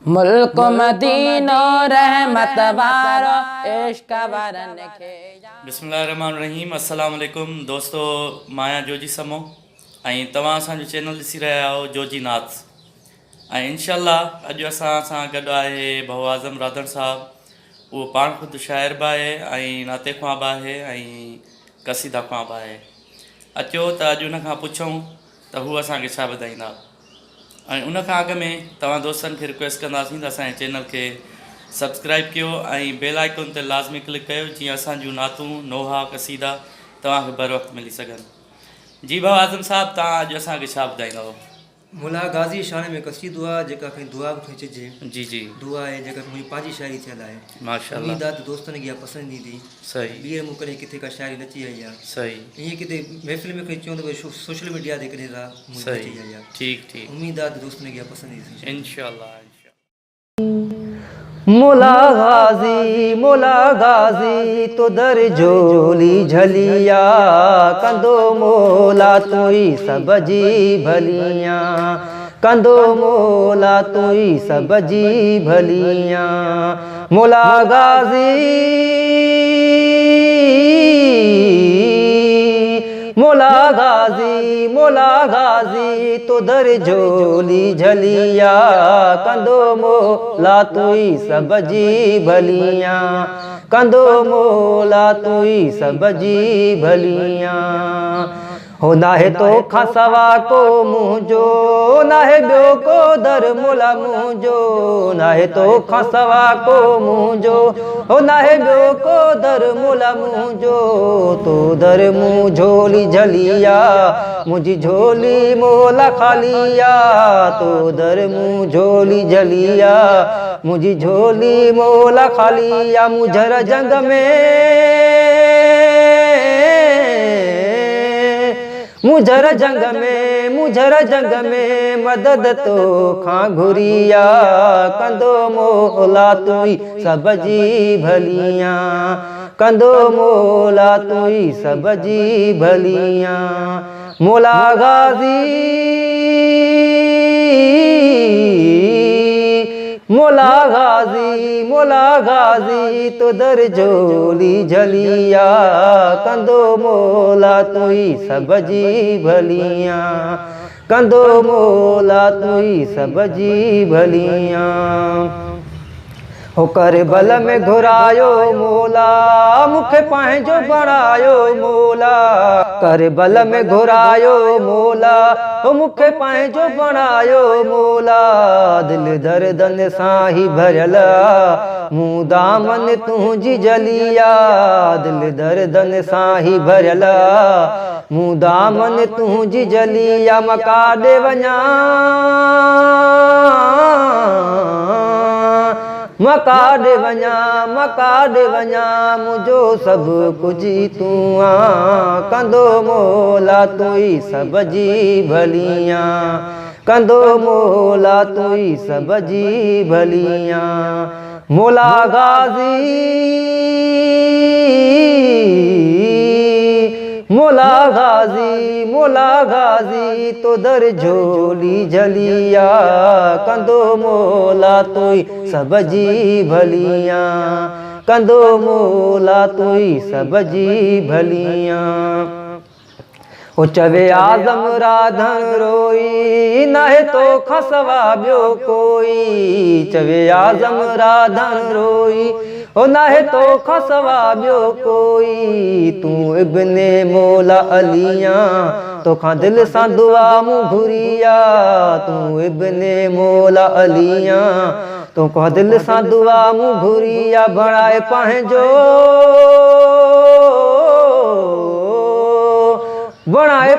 मुल्क मदीनो रहमत वारो इश्क वारन खे। बिस्मिल्लाहिर्रहमानिर्रहीम। अस्सलाम वालेकुम दोस्तों, माया जोजी समो ऐं तव्हां असांजो चैनल ॾिसी रहिया आहियो जोजी नाथ। ऐं इंशाअल्लाह अॼु असां सां गॾु आहे भाऊ आज़म राधड़ साहिबु। उहो पाण ख़ुदि शाइर बि आहे ऐं नाते ख़्वां बि आहे ऐं क़सीदा ख़्वां बि आहे। अचो त अॼु उन खां पुछूं त हू असांखे छा ॿुधाईंदा। ऐं उन खां अॻु में तव्हां दोस्तनि खे रिक्वेस्ट कंदासीं त असांजे चैनल खे सब्सक्राइब कयो ऐं बेल आइकन ते लाज़मी क्लिक कयो जीअं असांजूं नातूं नोहा क़सीदा तव्हांखे बर वक़्तु मिली सघनि। जी भाउ आज़म साहिबु, तव्हां अॼु असांखे छा ॿुधाईंदव? मुला गाज़ी शान में क़सीदो आहे जेका खणी दुआ बि खिचजे। जी जी, दुआ आहे जेका मुंहिंजी पंहिंजी शाइरी थियल आहे। माशाअल्लाह। उम्मीद आहे त दोस्तनि खे इहा पसंदि ईंदी। सही। ॿीहर मूं कॾहिं किथे का शाइरी नची आई आहे। सही। ईअं किथे महफ़िल में खणी चऊं त भई सोशल मीडिया ते कॾहिं था सही। नची आई आहे। ठीकु ठीकु, उम्मीद आहे त दोस्तनि खे इहा पसंदि ईंदी। इंशाअल्लाह। मोला गाज़ी तो दर झोली झलिया कंदो मोला तुई सब जी भलियां, कंदो मोला तुई सब जी भलियां। मोला गाज़ी मोला गाज़ी तो दर झोली झलिया कंदो मोला तुई सब जी भलियां, कंदो मोला तुई सब जी भलियां। हो नाहे तो खां सवा को मुंहिंजो, नाहे ॿियो को दर मोला मुंहिंजो, नाहे तो खां सवा को मुंहिंजो, हो नाहे ॿियो को दर मोला मुंहिंजो। तो दर मूं झोली झलिया मुंहिंजी झोली मोला खालिया, तो दर मूं झोली झलिया मुंहिंजी झोली मोला खालिया। मुझर जंग में मदद तो खां घुरिया कंदो मोला तुई सब जी भलियां, कंदो मोला तुई सब जी भलियां। मोला गाज़ी मोला गाज़ी तो दर झोली झलिया कंदो मोला तुई सब जी भलियां, कंदो मोला तुई सब जी भलियां। हो करबल में घुरायो मोला मुखे पंहिंजो बणायो मोला, करबल में घुरायो मोला हो मुखे पंहिंजो बणायो मोला। दिल दर्दन सां ही भरियल मूं दामन तुंहिंजी जलिया, दिल दर्दन सां ही भरियल मूं दामन तुंहिंजी जलिया। मकाॾे वञा मकाॾे वञा मकाॾे वञा मुंहिंजो सभु कुझु तूं आ, कंदो मोला तुई सब जी भलियां, कंदो मोला तुई सब जी भलियां। मोला गाज़ी मोला गाज़ी तो दर झोली झलिया कंदो मोला तुई सब जी भलियां, कंदो मोला तुई सब जी भलियां। ओ चवे आज़म राधन रोई नाहे तो खां सवा ॿियो कोई, चवे आज़म राधन रोई ओ नाहे तो खां सवा ॿियो कोई। तूं इब्ने मौला अलियां तोखां दिल सां दुआ मूं घुरिया, तूं इब्ने मौला अलियां तोखां दिल सां दुआ मूं घुरिया। बणाए पंहिंजो बणाए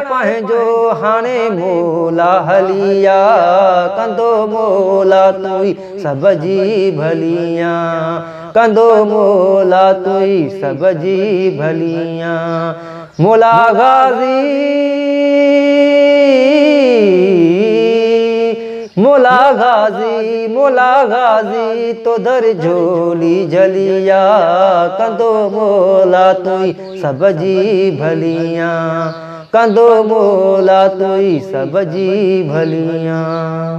पंहिंजो हाणे मोला हलिया कंदो मोला तुई सब जी भलियां, कंदो मोला तुई सब जी भलियां। मोला गाज़ी मोला गाज़ी तो दर झोली झलिया कंदो मोला तुई सब जी भलियां, कंदो मोला तुई सब जी भलियां।